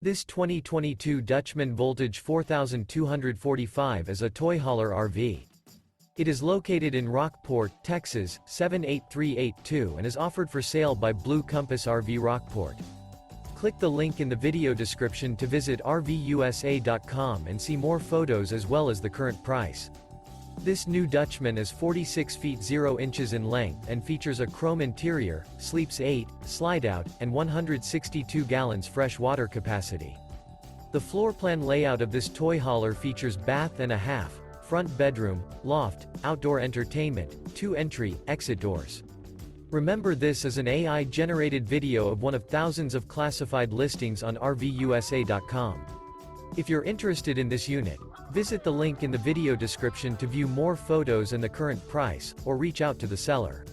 This 2022 Dutchmen Voltage 4245 is a toy hauler RV. It is located in Rockport, Texas, 78382 and is offered for sale by Blue Compass RV Rockport. Click the link in the video description to visit RVUSA.com and see more photos as well as the current price. This new Dutchmen is 46 feet 0 inches in length and features a chrome interior, sleeps 8, slide-out, and 162 gallons fresh water capacity. The floor plan layout of this toy hauler features bath and a half, front bedroom, loft, outdoor entertainment, 2 entry/exit doors. Remember, this is an AI-generated video of one of thousands of classified listings on RVUSA.com. If you're interested in this unit, visit the link in the video description to view more photos and the current price, or reach out to the seller.